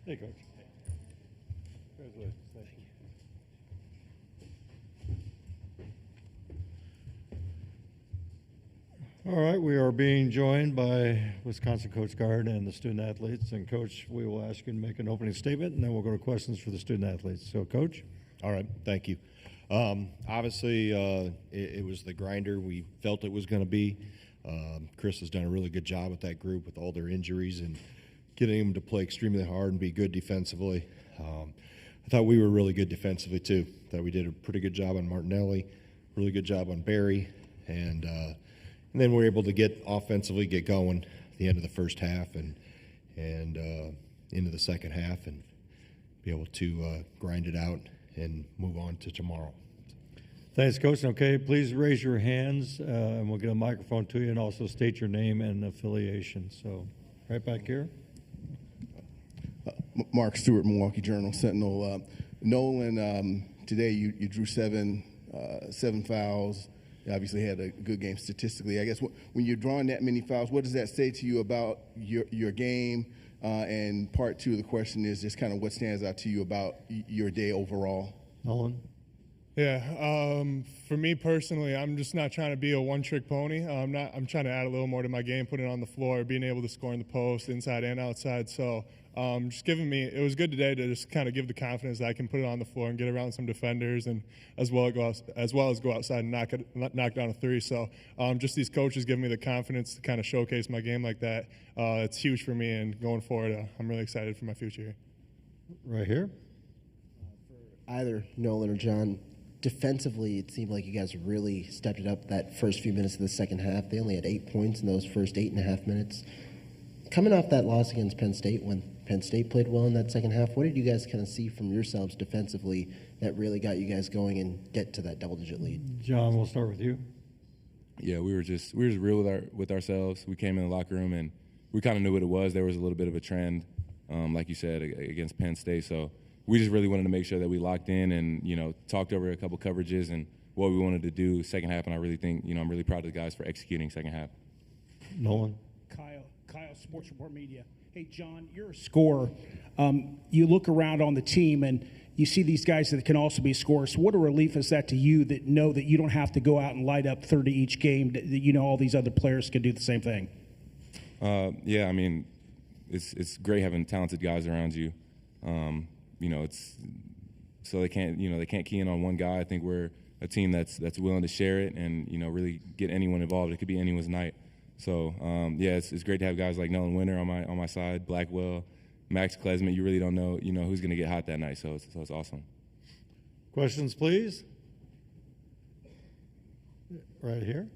Hey, Coach. Congratulations. Thank you. All right, we are being joined by Wisconsin Coach Gard and the student athletes. And, Coach, we will ask you to make an opening statement, and then we'll go to questions for the student athletes. So, Coach? All right, thank you. Obviously, it was the grinder we felt it was going to be. Chris has done a really good job with that group with all their injuries and getting them to play extremely hard and be good defensively. I thought we were really good defensively, too. Thought we did a pretty good job on Martinelli, really good job on Barry, and then we were able to get going at the end of the first half and into the second half and be able to grind it out and move on to tomorrow. Thanks, Coach. Okay, please raise your hands, and we'll get a microphone to you, and also state your name and affiliation. So, right back here. Mark Stewart, Milwaukee Journal Sentinel. Nolan, today you drew seven fouls. You obviously had a good game statistically. I guess when you're drawing that many fouls, what does that say to you about your game? And part two of the question is just kind of what stands out to you about your day overall? Nolan? Yeah, for me personally, I'm just not trying to be a one-trick pony. I'm trying to add a little more to my game, put it on the floor, being able to score in the post, inside and outside. So it was good today to just kind of give the confidence that I can put it on the floor and get around some defenders, and as well as go outside and knock down a three. So just these coaches giving me the confidence to kind of showcase my game like that. It's huge for me, and going forward, I'm really excited for my future here. Right here. For either Nolan or John, defensively, it seemed like you guys really stepped it up that first few minutes of the second half. They only had 8 points in those first 8.5 minutes. Coming off that loss against Penn State, when Penn State played well in that second half, what did you guys kind of see from yourselves defensively that really got you guys going and get to that double-digit lead? John, we'll start with you. Yeah, we were just real with ourselves. We came in the locker room and we kind of knew what it was. There was a little bit of a trend, like you said, against Penn State. So we just really wanted to make sure that we locked in and, talked over a couple coverages and what we wanted to do second half. And I really think, I'm really proud of the guys for executing second half. Nolan. Kyle, Sports Report Media. Hey, John, you're a scorer. You look around on the team and you see these guys that can also be scorers. So what a relief is that to you that know that you don't have to go out and light up 30 each game, that all these other players can do the same thing? Yeah, I mean, it's great having talented guys around you. It's so they can't key in on one guy. I think we're a team that's willing to share it and really get anyone involved. It could be anyone's night. So it's great to have guys like Nolan Winter on my side, Blackwell, Max Klesman. You really don't know who's going to get hot that night. So it's awesome. Questions, please. Right here.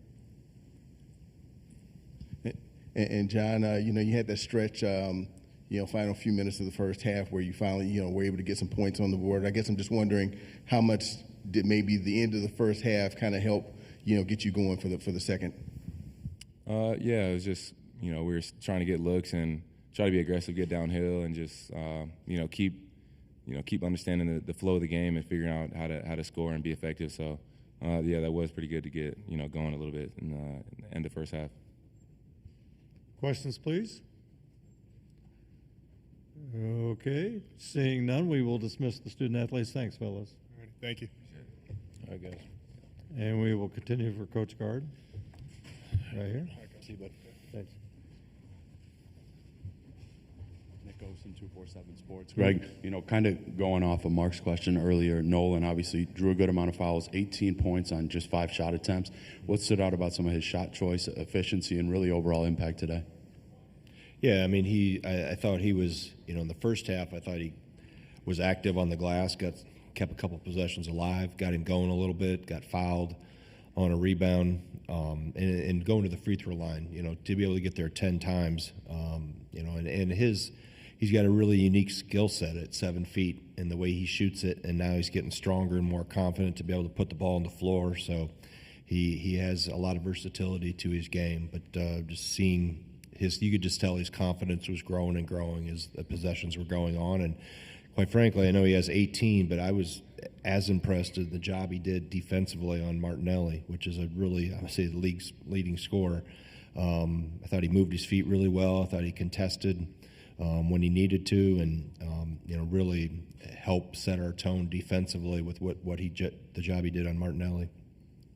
And John, you had that stretch, final few minutes of the first half where you finally, were able to get some points on the board. I guess I'm just wondering how much did maybe the end of the first half kind of help, get you going for the second? It was just, we were trying to get looks and try to be aggressive, get downhill, and just, keep understanding the flow of the game and figuring out how to score and be effective. So, that was pretty good to get, going a little bit in the end of the first half. Questions, please. Okay. Seeing none, we will dismiss the student athletes. Thanks, fellas. All right, thank you. All right, guys. And we will continue for Coach Gard. Right here. See you, bud. Thanks. Nick Olson, 247 Sports. Greg, kind of going off of Mark's question earlier, Nolan obviously drew a good amount of fouls, 18 points on just 5 shot attempts. What stood out about some of his shot choice, efficiency, and really overall impact today? Yeah, I mean, I thought he was, in the first half, I thought he was active on the glass, kept a couple possessions alive, got him going a little bit, got fouled on a rebound, and going to the free throw line, to be able to get there 10 times, and he's got a really unique skill set at 7 feet and the way he shoots it, and now he's getting stronger and more confident to be able to put the ball on the floor. So he has a lot of versatility to his game, but just seeing you could just tell his confidence was growing and growing as the possessions were going on. And quite frankly, I know he has 18, but I was as impressed with the job he did defensively on Martinelli, which is I would say, the league's leading scorer. I thought he moved his feet really well. I thought he contested when he needed to, and really help set our tone defensively with the job he did on Martinelli.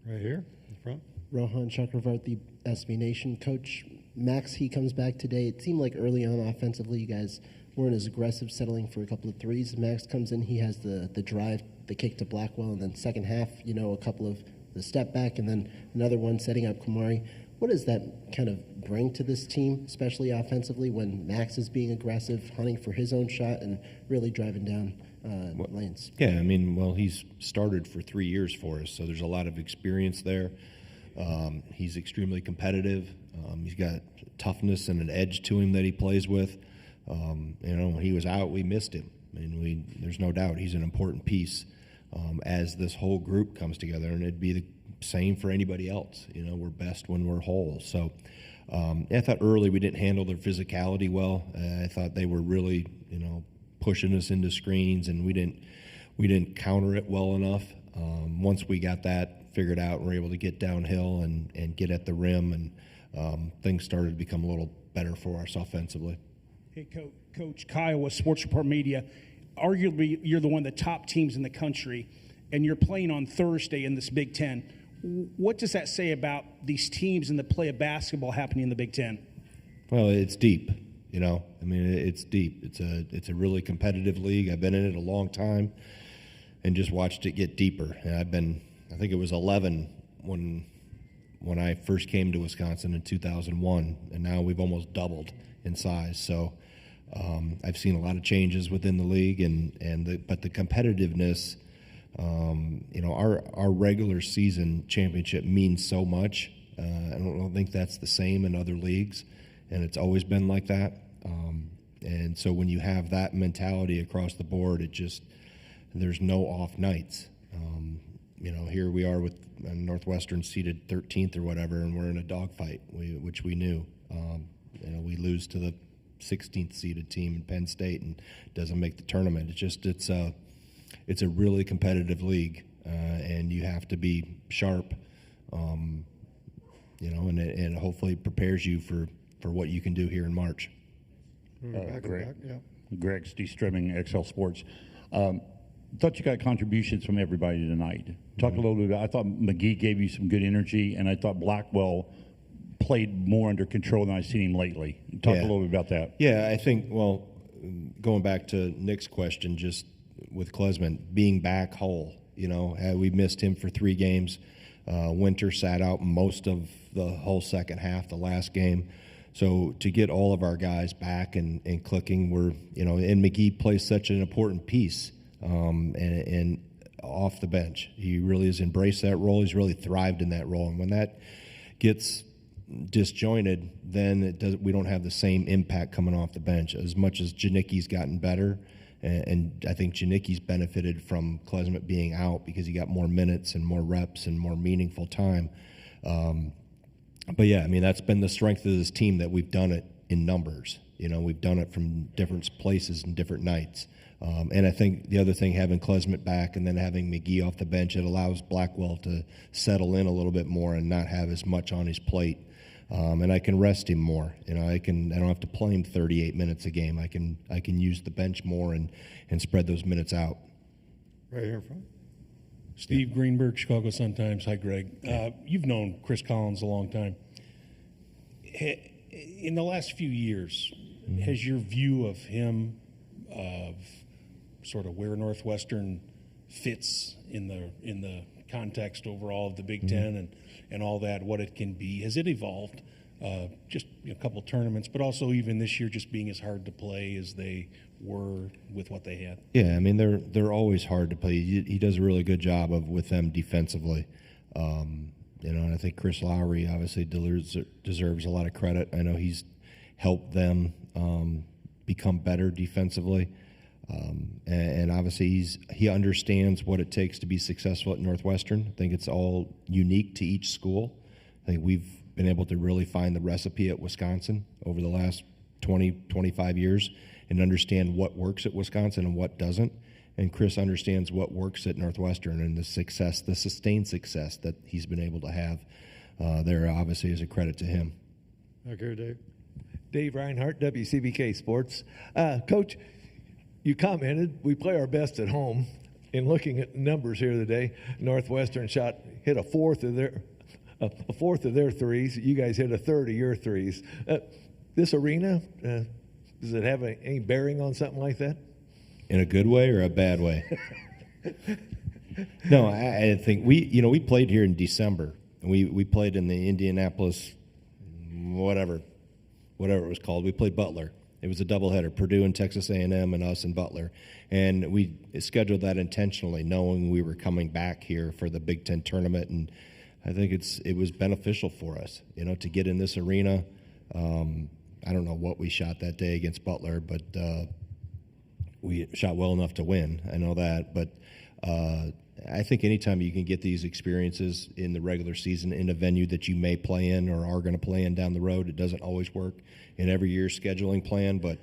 Right here in front. Rohan Chakravarti, SB Nation. Coach, Max, he comes back today. It seemed like early on offensively you guys weren't as aggressive, settling for a couple of threes. Max comes in, he has the drive, the kick to Blackwell, and then second half, a couple of the step back, and then another one setting up Kamari. What does that kind of bring to this team, especially offensively, when Max is being aggressive, hunting for his own shot, and really driving down lanes? Yeah, he's started for 3 years for us, so there's a lot of experience there. He's extremely competitive. He's got toughness and an edge to him that he plays with. When he was out, we missed him. There's no doubt he's an important piece as this whole group comes together, and it'd be the same for anybody else. We're best when we're whole. So I thought early we didn't handle their physicality well. I thought they were really, pushing us into screens, and we didn't counter it well enough. Once we got that figured out, we were able to get downhill and get at the rim, and things started to become a little better for us offensively. Hey, Coach Kyle with Sports Report Media. Arguably, you're the one of the top teams in the country, and you're playing on Thursday in this Big Ten. What does that say about these teams and the play of basketball happening in the Big Ten? Well, it's deep. It's deep. It's a really competitive league. I've been in it a long time, and just watched it get deeper. And I think it was 11 when I first came to Wisconsin in 2001, and now we've almost doubled in size. So I've seen a lot of changes within the league, but the competitiveness. Our regular season championship means so much. I don't think that's the same in other leagues, and it's always been like that. And so when you have that mentality across the board, there's no off nights. Here we are with Northwestern seated 13th or whatever, and we're in a dogfight, which we knew. We lose to the 16th seeded team in Penn State and doesn't make the tournament. It's a really competitive league, and you have to be sharp, and it hopefully prepares you for what you can do here in March. Greg, Steve Strimming, XL Sports. Thought you got contributions from everybody tonight. Talk a little bit about, I thought McGee gave you some good energy, and I thought Blackwell played more under control than I've seen him lately. Talk a little bit about that. Yeah, I think, going back to Nick's question, just with Klesman, being back whole, we missed him for 3 games. Winter sat out most of the whole second half, the last game. So to get all of our guys back and clicking, and McGee plays such an important piece and off the bench. He really has embraced that role. He's really thrived in that role. And when that gets disjointed, then we don't have the same impact coming off the bench. As much as Janicki's gotten better, and I think Janicki's benefited from Klesmet being out because he got more minutes and more reps and more meaningful time. But yeah, that's been the strength of this team, that we've done it in numbers. We've done it from different places and different nights. And I think the other thing, having Klesmet back and then having McGee off the bench, it allows Blackwell to settle in a little bit more and not have as much on his plate. And I can rest him more. I don't have to play him 38 minutes a game. I can use the bench more and spread those minutes out. Right here in front. Steve Greenberg, Chicago Sun-Times. Hi, Greg. You've known Chris Collins a long time. In the last few years, has your view of him, of sort of where Northwestern fits in the context overall of the Big Ten and all that, what it can be, has it evolved? Just a couple tournaments, but also even this year just being as hard to play as they were with what they had. Yeah, they're always hard to play. He does a really good job with them defensively. And I think Chris Lowry obviously deserves a lot of credit. I know he's helped them become better defensively. And obviously he understands what it takes to be successful at Northwestern. I think it's all unique to each school. I think we've been able to really find the recipe at Wisconsin over the last 20, 25 years and understand what works at Wisconsin and what doesn't. And Chris understands what works at Northwestern, and the sustained success that he's been able to have there obviously is a credit to him. Okay, Dave. Dave Reinhardt, WCBK Sports. Coach, you commented we play our best at home. In looking at the numbers here today, Northwestern hit a fourth of their threes. You guys hit a third of your threes. This arena, does it have any bearing on something like that? In a good way or a bad way? No, I think we played here in December. And we played in the Indianapolis, whatever it was called. We played Butler. It was a doubleheader, Purdue and Texas A&M and us and Butler. And we scheduled that intentionally, knowing we were coming back here for the Big Ten tournament. And I think it was beneficial for us, to get in this arena. I don't know what we shot that day against Butler, but we shot well enough to win. I know that. But I think anytime you can get these experiences in the regular season in a venue that you may play in or are going to play in down the road, it doesn't always work in every year's scheduling plan. But,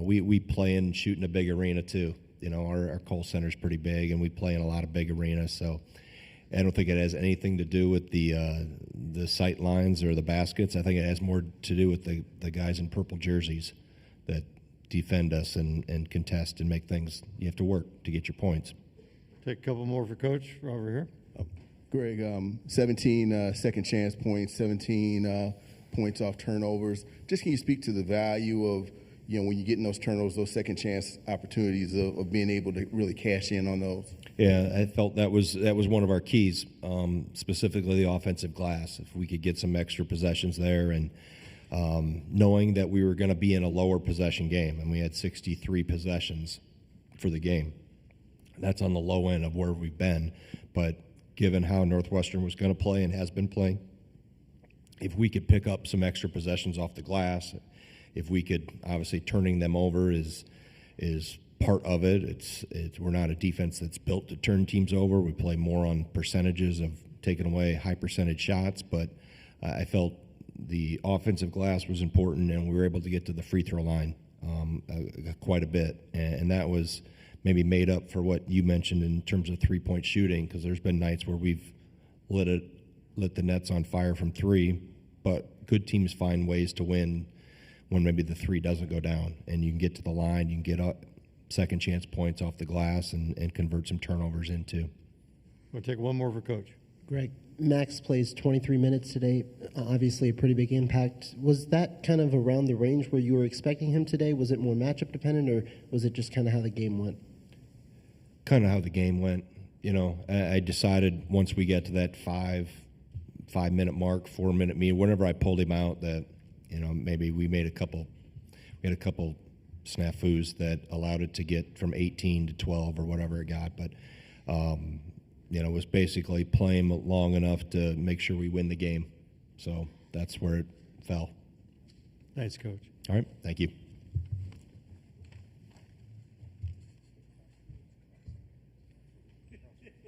we play in shooting a big arena too. Our Kohl Center's pretty big, and we play in a lot of big arenas. So I don't think it has anything to do with the sight lines or the baskets. I think it has more to do with the guys in purple jerseys that defend us and contest and make things. You have to work to get your points. Take a couple more for Coach over here. Greg, 17 second chance points, 17 points off turnovers. Just can you speak to the value of, when you get in those turnovers, those second chance opportunities of being able to really cash in on those? Yeah, I felt that was one of our keys, specifically the offensive glass. If we could get some extra possessions there, and knowing that we were going to be in a lower possession game, and we had 63 possessions for the game. That's on the low end of where we've been, but given how Northwestern was going to play and has been playing, if we could pick up some extra possessions off the glass, if we could, obviously turning them over is part of it. We're not a defense that's built to turn teams over. We play more on percentages of taking away high percentage shots, but I felt the offensive glass was important, and we were able to get to the free throw line quite a bit, and that was maybe made up for what you mentioned in terms of three-point shooting, because there's been nights where we've lit the nets on fire from three, but good teams find ways to win when maybe the three doesn't go down, and you can get to the line, you can get up second chance points off the glass and convert some turnovers into. We'll take one more for Coach. Greg, Max plays 23 minutes today, obviously a pretty big impact. Was that kind of around the range where you were expecting him today? Was it more matchup dependent, or was it just kind of how the game went? Kind of how the game went. I decided once we get to that 5-minute mark, 4-minute meet, whenever I pulled him out, that maybe we had a couple snafus that allowed it to get from 18 to 12 or whatever it got, but it was basically playing long enough to make sure we win the game. So that's where it fell. Thanks, Coach. All right, thank you.